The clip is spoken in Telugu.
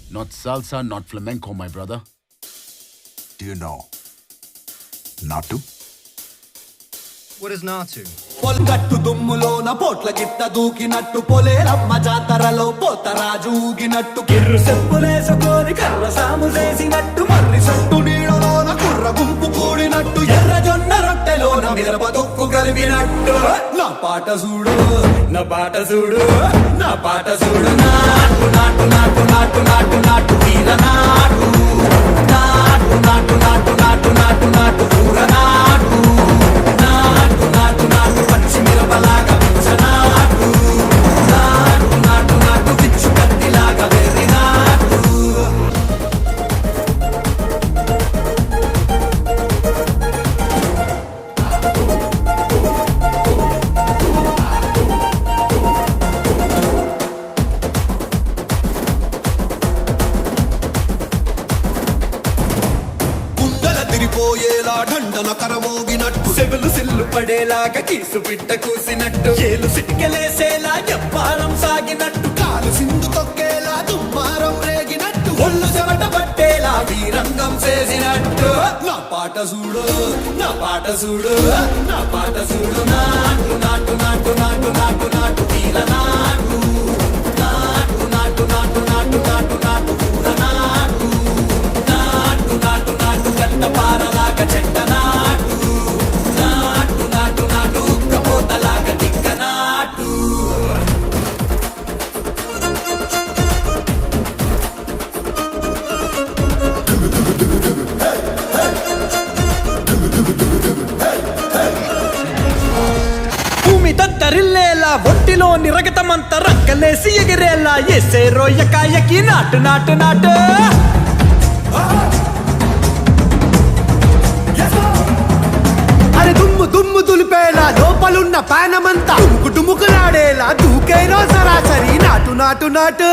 Not salsa, not flamenco, my brother. Do you know Natu? What is Natu? పొల్గట్టు దుమ్ములోన పోట్ల గిట్ట దూకినట్టు పొలేరమ్మ జాతరలో పోతరాజు ఊగినట్టు కిర్రు చెప్పులేసుకొని కర్ర సాము చేసినట్టు మర్రి సొట్టు నీడలోన కుర్ర గుంపు కూడినట్టు ఎర్ర జొన్న రొట్టెలోన మిరప తొక్కు కలిపినట్టు నా పాట చూడు నా పాట చూడు నా పాట చూడు నాటు నాటు నాటు నాటు నాటు నాటు వీర నాటు నాటు నాటు నాటు నాటు నాటు నాటు ఊర నాటు నాటు నాటు నాటు పచ్చి మిరపలాగా పిచ్చనాటు నాటు నాటు నాటు పిచ్చు కత్తిలాగా వెర్రి నాటు కుండల తిరిపోయేలా ఢండన కరమోగినట్టు సెవులు సిల్లు పడేలాగా కీసు బిడ్డ కూసినట్టు ఏలు సిటికెలేసేలా ఎప్పారం సాగినట్టు కాలు సింధు తొక్కేలా దుమ్మారం రేగినట్టు ఒళ్ళు చెమట పట్టేలా వీరంగం చేసినట్టు నా పాట చూడు నా పాట చూడు నా పాట చూడు నాటు నాటు నాటు నాటు నాటు నాటు వీర నాటు నాటు నాటు నాటు నాటు నాటు నాటు ఊర నాటు నాటు నాటు నాటు గంట పారలాగా చెట్ట నాటు నాటు నాటు నాటు ఉక్కపోతలాగా దిక్క నాటు భూమి దత్తరిల్లేలా ఒంటిలో నిరగతమంత రక్కలేసి ఎగిరేలా ఎసే రోయకాయకి నాటు నాటు నాటు అరే దుమ్ము దుమ్ము దులిపేలా లోపలున్న పానమంతా టుముకు టుముకులాడేలా దూకేనో సరాసరి నాటు నాటు నాటు